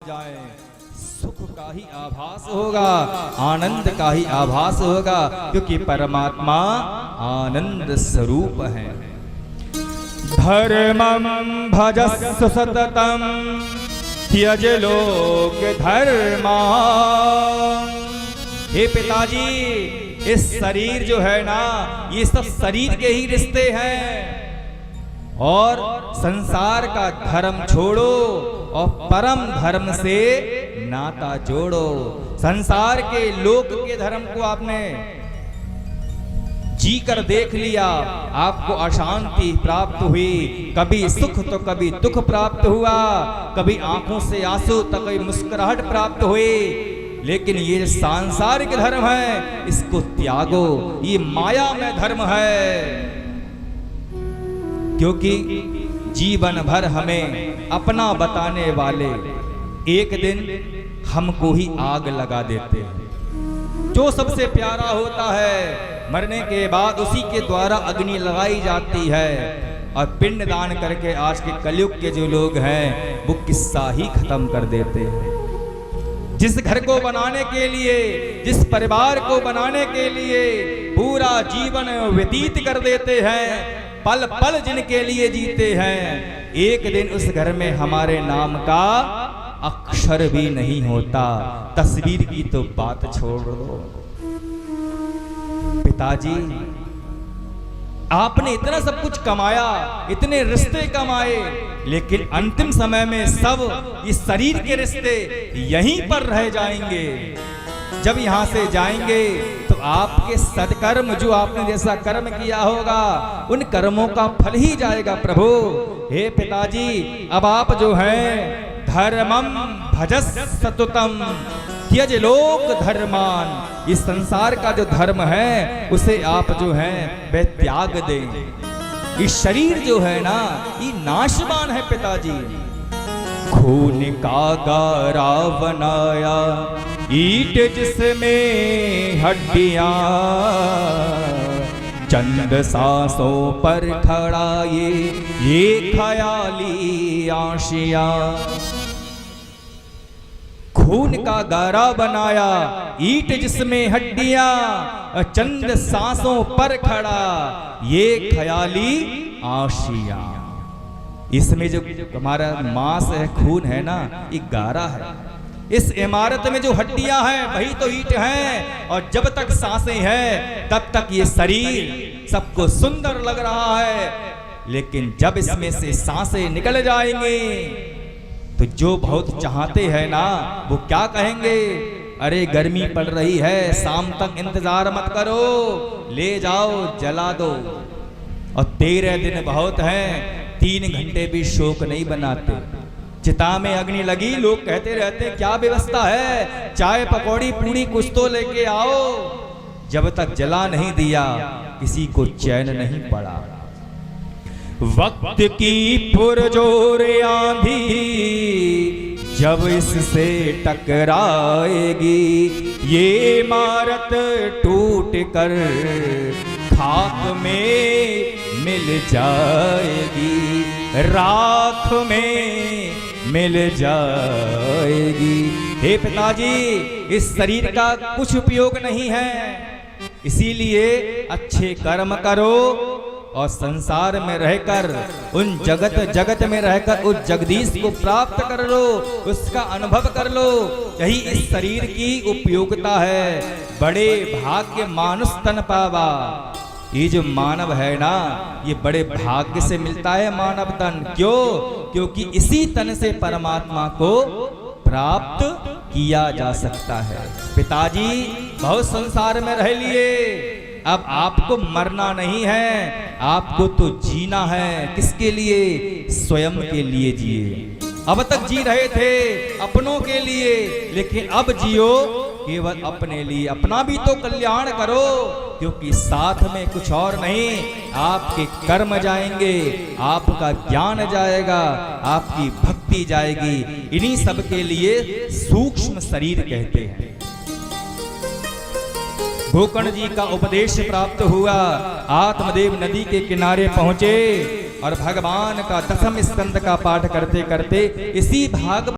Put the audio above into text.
जाए, सुख का ही आभास होगा, आनंद का ही आभास होगा, क्योंकि परमात्मा आनंद स्वरूप है। धर्मं भजस्व सततम त्यज लोक धर्मा। हे पिताजी, इस शरीर जो है ना, ये सब शरीर के ही रिश्ते हैं, और संसार का धर्म छोड़ो और परम धर्म से नाता जोड़ो। संसार के लोक के धर्म को आपने जी कर देख लिया, आपको अशांति प्राप्त हुई, कभी सुख तो कभी दुख प्राप्त हुआ, कभी आंखों से आंसू तो कभी मुस्कुराहट प्राप्त हुई। लेकिन ये सांसारिक धर्म है, इसको त्यागो, ये माया में धर्म है। क्योंकि जीवन भर हमें अपना बताने वाले एक दिन हमको ही आग लगा देते हैं। जो सबसे प्यारा होता है, मरने के बाद उसी के द्वारा अग्नि लगाई जाती है, और पिंड दान करके आज के कलयुग के जो लोग हैं वो किस्सा ही खत्म कर देते हैं। जिस घर को बनाने के लिए, जिस परिवार को बनाने के लिए पूरा जीवन व्यतीत कर देते हैं, पल पल जिनके लिए जीते हैं, एक दिन उस घर में हमारे नाम का अक्षर भी नहीं होता। तस्वीर की तो बात छोड़ दो। पिताजी, आपने इतना सब कुछ कमाया, इतने रिश्ते कमाए, लेकिन अंतिम समय में सब इस शरीर के रिश्ते यहीं पर रह जाएंगे। जब यहाँ से जाएंगे तो आपके सत्कर्म, जो आपने जैसा कर्म किया होगा, उन कर्मों का फल ही जाएगा। प्रभु, हे पिताजी, अब आप जो हैं धर्मम भजस सततम त्यज लोक धर्मान, इस संसार का जो धर्म है उसे आप जो हैं वह त्याग दें। इस शरीर जो है ना, ये नाशवान है पिताजी। खून का गारा बनाया, ईंट जिसमें हड्डियां, चंद सांसों पर खड़ा ये ख्याली आशियां। खून का गारा बनाया, ईंट जिसमें हड्डियां, चंद सांसों पर खड़ा ये ख्याली आशियां। इसमें जो हमारा मांस है, खून है ना, ये गारा है। इस इमारत में जो हड्डियां हैं वही तो ईंट हैं, और जब तक सांसें हैं तब तक ये शरीर सबको सुंदर लग रहा है। लेकिन जब इसमें से सांसें निकल जाएंगी तो जो बहुत चाहते हैं ना, वो क्या कहेंगे? अरे गर्मी पड़ रही है, शाम तक इंतजार मत करो, ले जाओ जला दो। और 13 दिन बहुत हैं, 3 घंटे भी शोक नहीं बनाते। चिता में अग्नि लगी, लोग कहते रहते क्या व्यवस्था है, चाय पकौड़ी पूरी कुछ तो लेके आओ। जब तक जला नहीं दिया किसी को चैन नहीं पड़ा। वक्त की पुरजोर आंधी जब इससे टकराएगी, ये इमारत टूट कर खाक में मिल जाएगी, राख में मिल जाएगी। हे पिताजी, इस शरीर का कुछ उपयोग नहीं है, इसीलिए अच्छे कर्म करो और संसार में रहकर उन जगत में रहकर उस जगदीश को प्राप्त कर लो, उसका अनुभव कर लो। यही इस शरीर की उपयोगिता है। बड़े भाग्य मानुष तन पावा। ये जो मानव है ना, ये बड़े भाग्य से मिलता है मानव तन। क्यों? क्योंकि इसी तन से परमात्मा को प्राप्त किया जा सकता है। पिताजी, बहुत संसार में रह लिए, अब आपको मरना नहीं है, आपको तो जीना है। किसके लिए? स्वयं के लिए जिए। अब तक जी रहे थे अपनों के लिए, लेकिन अब जियो केवल अपने लिए। अपना भी तो कल्याण करो, क्योंकि साथ में कुछ और नहीं, आपके कर्म जाएंगे, आपका ज्ञान जाएगा, आपकी भक्ति जाएगी। इन्हीं सब के लिए सूक्ष्म शरीर कहते हैं। गोकर्ण जी का उपदेश प्राप्त हुआ, आत्मदेव नदी के किनारे पहुंचे और भगवान का 10वें स्कंद का पाठ करते करते इसी भाग